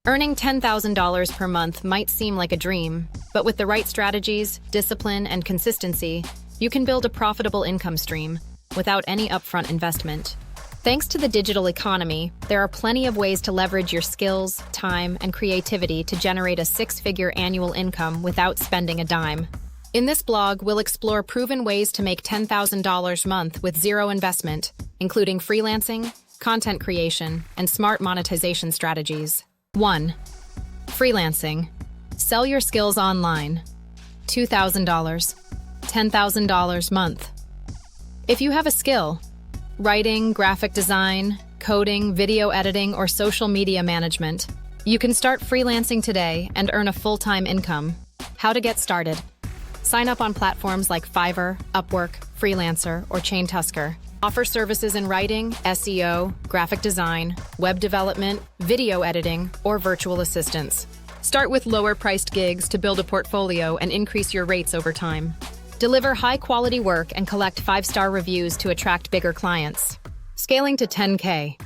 Earning $10,000 per month might seem like a dream, but with the right strategies, discipline, and consistency, you can build a profitable income stream without any upfront investment. Thanks to the digital economy, there are plenty of ways to leverage your skills, time, and creativity to generate a six-figure annual income without spending a dime. In this blog, we'll explore proven ways to make $10,000 a month with zero investment, including freelancing, content creation, and smart monetization strategies. 1. Freelancing. Sell your skills online. $2,000. $10,000 a month. If you have a skill, writing, graphic design, coding, video editing, or social media management, you can start freelancing today and earn a full-time income. How to get started? Sign up on platforms like Fiverr, Upwork, Freelancer, or Chaintusker. Offer services in writing, SEO, graphic design, web development, video editing, or virtual assistants. Start with lower-priced gigs to build a portfolio and increase your rates over time. Deliver high-quality work and collect 5-star reviews to attract bigger clients. Scaling to 10K.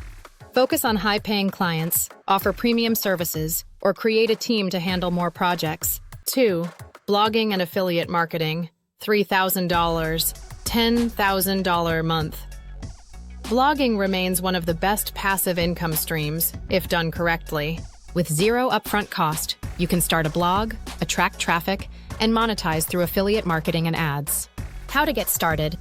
Focus on high-paying clients, offer premium services, or create a team to handle more projects. 2. Blogging and affiliate marketing. $3,000. $10,000 a month. Blogging remains one of the best passive income streams, if done correctly. With zero upfront cost, you can start a blog, attract traffic, and monetize through affiliate marketing and ads. How to get started?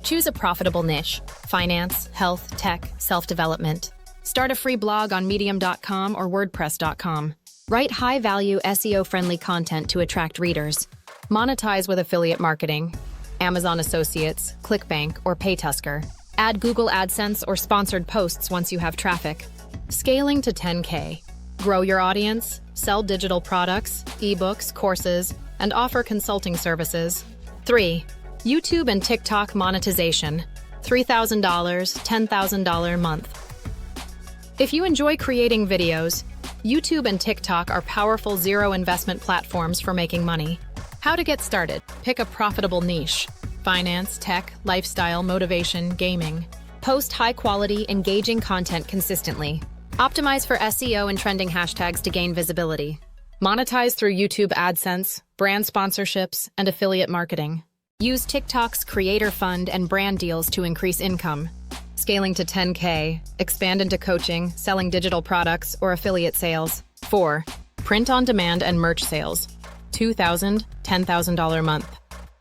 Choose a profitable niche: finance, health, tech, self-development. Start a free blog on medium.com or wordpress.com. Write high-value, SEO-friendly content to attract readers. Monetize with affiliate marketing, Amazon Associates, ClickBank, or Paytusker. Add Google AdSense or sponsored posts once you have traffic. Scaling to 10K. Grow your audience, sell digital products, ebooks, courses, and offer consulting services. 3. YouTube and TikTok monetization. $3,000, $10,000 a month. If you enjoy creating videos, YouTube and TikTok are powerful zero-investment platforms for making money. How to get started? Pick a profitable niche: finance, tech, lifestyle, motivation, gaming. Post high-quality, engaging content consistently. Optimize for SEO and trending hashtags to gain visibility. Monetize through YouTube AdSense, brand sponsorships, and affiliate marketing. Use TikTok's Creator Fund and brand deals to increase income. Scaling to 10K, expand into coaching, selling digital products, or affiliate sales. 4. Print on demand and merch sales. $2,000, $10,000 a month.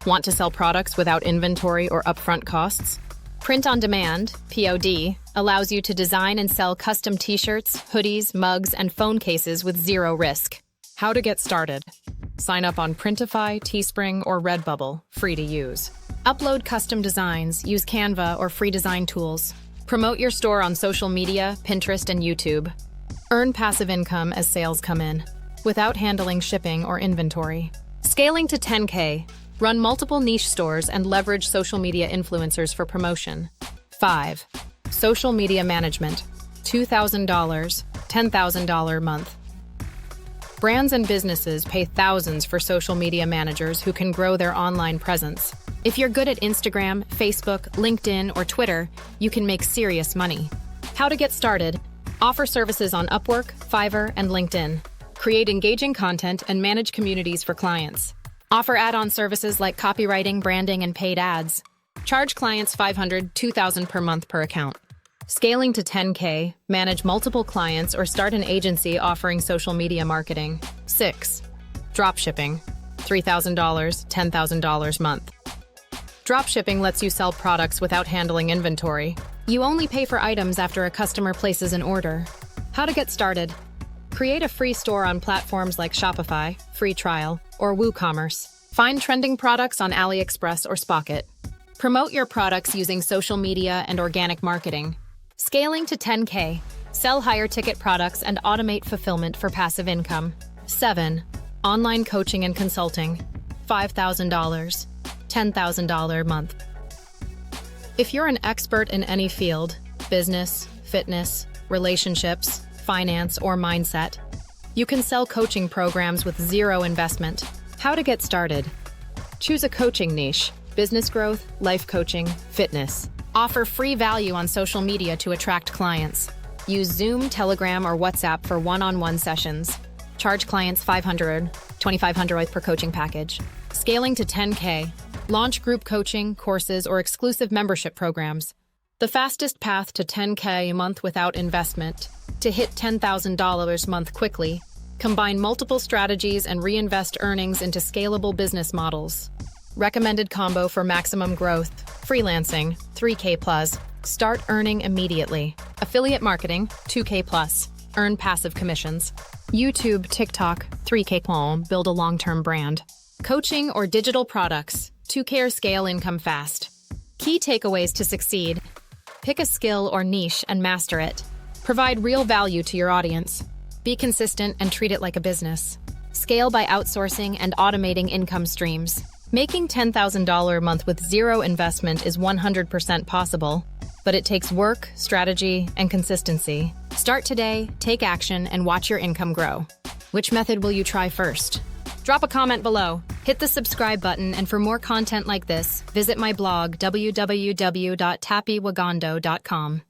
Want to sell products without inventory or upfront costs? Print on demand, POD, allows you to design and sell custom t-shirts, hoodies, mugs, and phone cases with zero risk. How to get started? Sign up on Printify, Teespring, or Redbubble, free to use. Upload custom designs, use Canva or free design tools. Promote your store on social media, Pinterest, and YouTube. Earn passive income as sales come in, without handling shipping or inventory. Scaling to 10K. Run multiple niche stores and leverage social media influencers for promotion. 5. Social media management. $2,000, $10,000 a month. Brands and businesses pay thousands for social media managers who can grow their online presence. If you're good at Instagram, Facebook, LinkedIn, or Twitter, you can make serious money. How to get started? Offer services on Upwork, Fiverr, and LinkedIn. Create engaging content and manage communities for clients. Offer add-on services like copywriting, branding, and paid ads. Charge clients $500, $2,000 per month per account. Scaling to 10K, manage multiple clients or start an agency offering social media marketing. 6. Dropshipping. $3,000, $10,000 a month. Dropshipping lets you sell products without handling inventory. You only pay for items after a customer places an order. How to get started? Create a free store on platforms like Shopify, Free Trial, or WooCommerce. Find trending products on AliExpress or Spocket. Promote your products using social media and organic marketing. Scaling to 10K. Sell higher ticket products and automate fulfillment for passive income. 7. Online coaching and consulting. $5,000, $10,000 a month. If you're an expert in any field, business, fitness, relationships, finance, or mindset, you can sell coaching programs with zero investment. How to get started? Choose a coaching niche: business growth, life coaching, fitness. Offer free value on social media to attract clients. Use Zoom, Telegram, or WhatsApp for one-on-one sessions. Charge clients $500, $2,500 per coaching package. Scaling to 10K. Launch group coaching, courses, or exclusive membership programs. The fastest path to 10K a month without investment. To hit $10,000 a month quickly, combine multiple strategies and reinvest earnings into scalable business models. Recommended combo for maximum growth. Freelancing, 3K plus. Start earning immediately. Affiliate marketing, 2K plus. Earn passive commissions. YouTube, TikTok, 3K plus. Build a long-term brand. Coaching or digital products, 2K or scale income fast. Key takeaways to succeed. Pick a skill or niche and master it. Provide real value to your audience. Be consistent and treat it like a business. Scale by outsourcing and automating income streams. Making $10,000 a month with zero investment is 100% possible, but it takes work, strategy, and consistency. Start today, take action, and watch your income grow. Which method will you try first? Drop a comment below. Hit the subscribe button, and for more content like this, visit my blog www.tappywagando.com.